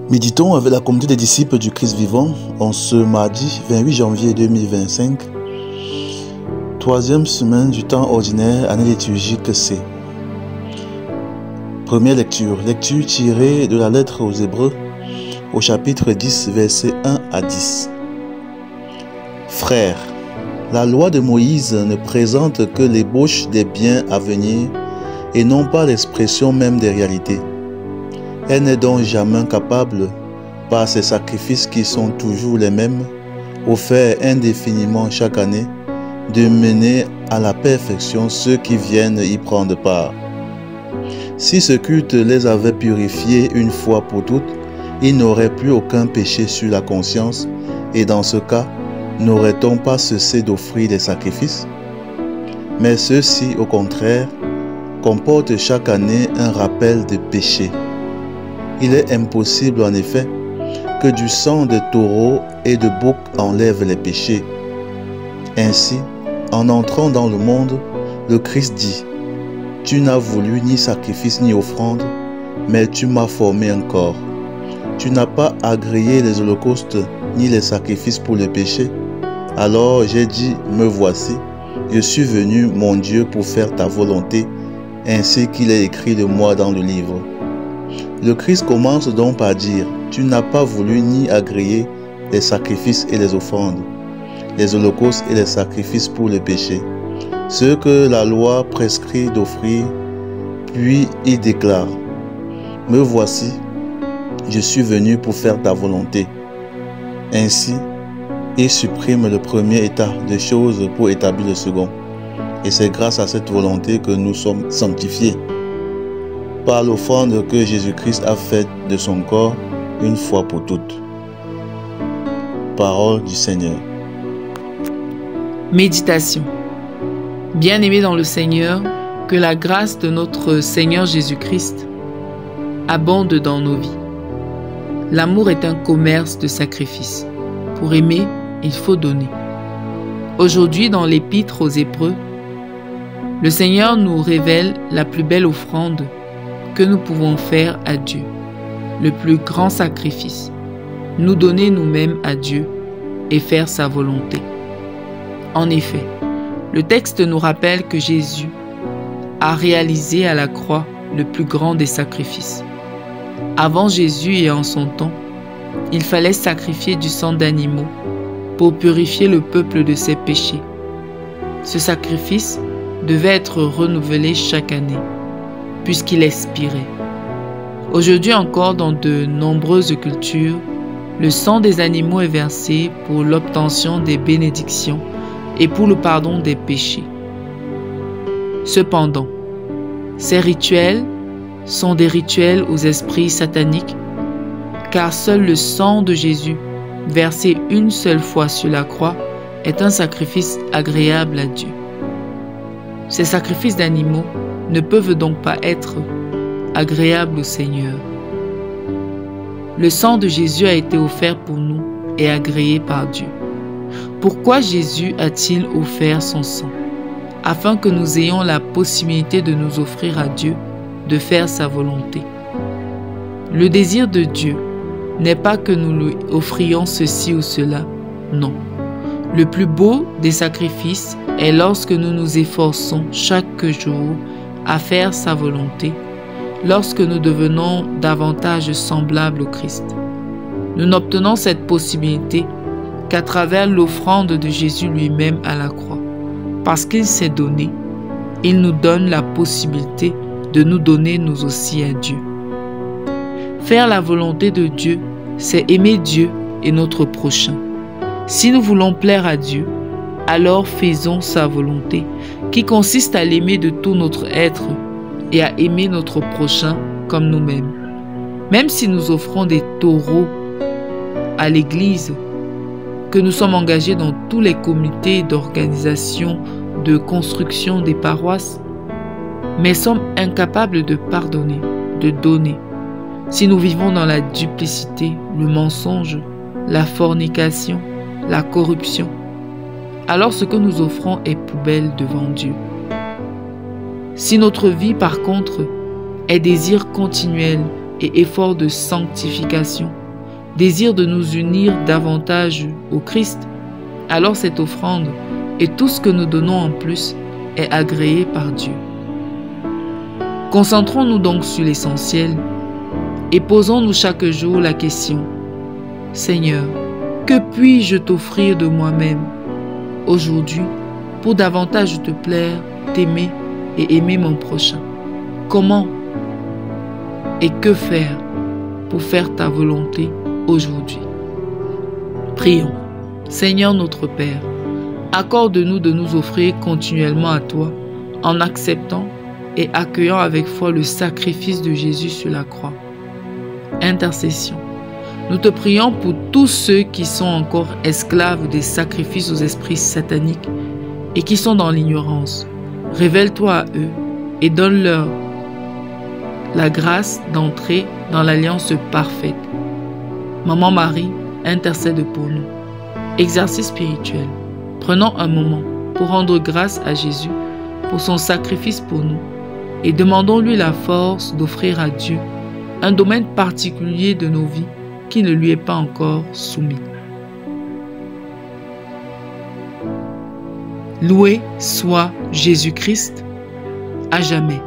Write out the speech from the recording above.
Méditons avec la communauté des disciples du Christ vivant en ce mardi 28 janvier 2025, troisième semaine du temps ordinaire, année liturgique C. Première lecture tirée de la lettre aux Hébreux au chapitre 10, versets 1 à 10. Frères, la loi de Moïse ne présente que l'ébauche des biens à venir et non pas l'expression même des réalités. Elle n'est donc jamais capable, par ces sacrifices qui sont toujours les mêmes, offerts indéfiniment chaque année, de mener à la perfection ceux qui viennent y prendre part. Si ce culte les avait purifiés une fois pour toutes, ils n'auraient plus aucun péché sur la conscience, et dans ce cas, n'aurait-on pas cessé d'offrir des sacrifices? Mais ceux-ci, au contraire, comportent chaque année un rappel de péché. Il est impossible en effet que du sang de taureau et de bouc enlève les péchés. Ainsi, en entrant dans le monde, le Christ dit: « Tu n'as voulu ni sacrifice ni offrande, mais tu m'as formé un corps. Tu n'as pas agréé les holocaustes ni les sacrifices pour le péché. Alors j'ai dit, me voici, je suis venu, mon Dieu, pour faire ta volonté, ainsi qu'il est écrit de moi dans le livre. » Le Christ commence donc par dire: « Tu n'as pas voulu ni agréer les sacrifices et les offrandes, les holocaustes et les sacrifices pour le péché, ce que la loi prescrit d'offrir. » Puis il déclare: « Me voici, je suis venu pour faire ta volonté. » Ainsi, il supprime le premier état des choses pour établir le second. Et c'est grâce à cette volonté que nous sommes sanctifiés, par l'offrande que Jésus-Christ a faite de son corps une fois pour toutes. Parole du Seigneur. Méditation. Bien-aimés dans le Seigneur, que la grâce de notre Seigneur Jésus-Christ abonde dans nos vies. L'amour est un commerce de sacrifice. Pour aimer, il faut donner. Aujourd'hui, dans l'Épître aux Hébreux, le Seigneur nous révèle la plus belle offrande que nous pouvons faire à Dieu, le plus grand sacrifice, nous donner nous-mêmes à Dieu et faire sa volonté. En effet, le texte nous rappelle que Jésus a réalisé à la croix le plus grand des sacrifices. Avant Jésus et en son temps, il fallait sacrifier du sang d'animaux pour purifier le peuple de ses péchés. Ce sacrifice devait être renouvelé chaque année, puisqu'il expirait. Aujourd'hui encore, dans de nombreuses cultures, le sang des animaux est versé pour l'obtention des bénédictions et pour le pardon des péchés. Cependant, ces rituels sont des rituels aux esprits sataniques, car seul le sang de Jésus, versé une seule fois sur la croix, est un sacrifice agréable à Dieu. Ces sacrifices d'animaux ne peuvent donc pas être agréables au Seigneur. Le sang de Jésus a été offert pour nous et agréé par Dieu. Pourquoi Jésus a-t-il offert son sang? Afin que nous ayons la possibilité de nous offrir à Dieu, de faire sa volonté. Le désir de Dieu n'est pas que nous lui offrions ceci ou cela, non. Le plus beau des sacrifices est lorsque nous nous efforçons chaque jour à faire sa volonté, lorsque nous devenons davantage semblables au Christ. Nous n'obtenons cette possibilité qu'à travers l'offrande de Jésus lui-même à la croix. Parce qu'il s'est donné, il nous donne la possibilité de nous donner nous aussi à Dieu. Faire la volonté de Dieu, c'est aimer Dieu et notre prochain. Si nous voulons plaire à Dieu, alors faisons sa volonté, qui consiste à l'aimer de tout notre être et à aimer notre prochain comme nous-mêmes. Même si nous offrons des taureaux à l'Église, que nous sommes engagés dans tous les comités d'organisation, de construction des paroisses, mais sommes incapables de pardonner, de donner. Si nous vivons dans la duplicité, le mensonge, la fornication, la corruption, alors ce que nous offrons est poubelle devant Dieu. Si notre vie, par contre, est désir continuel et effort de sanctification, désire de nous unir davantage au Christ, alors cette offrande et tout ce que nous donnons en plus est agréé par Dieu. Concentrons-nous donc sur l'essentiel et posons-nous chaque jour la question: Seigneur, que puis-je t'offrir de moi-même aujourd'hui pour davantage te plaire, t'aimer et aimer mon prochain? Comment et que faire pour faire ta volonté aujourd'hui? Prions. Seigneur notre Père, accorde-nous de nous offrir continuellement à toi en acceptant et accueillant avec foi le sacrifice de Jésus sur la croix. Intercession. Nous te prions pour tous ceux qui sont encore esclaves des sacrifices aux esprits sataniques et qui sont dans l'ignorance. Révèle-toi à eux et donne-leur la grâce d'entrer dans l'alliance parfaite. Maman Marie, intercède pour nous. Exercice spirituel. Prenons un moment pour rendre grâce à Jésus pour son sacrifice pour nous et demandons-lui la force d'offrir à Dieu un domaine particulier de nos vies qui ne lui est pas encore soumis. Loué soit Jésus-Christ à jamais.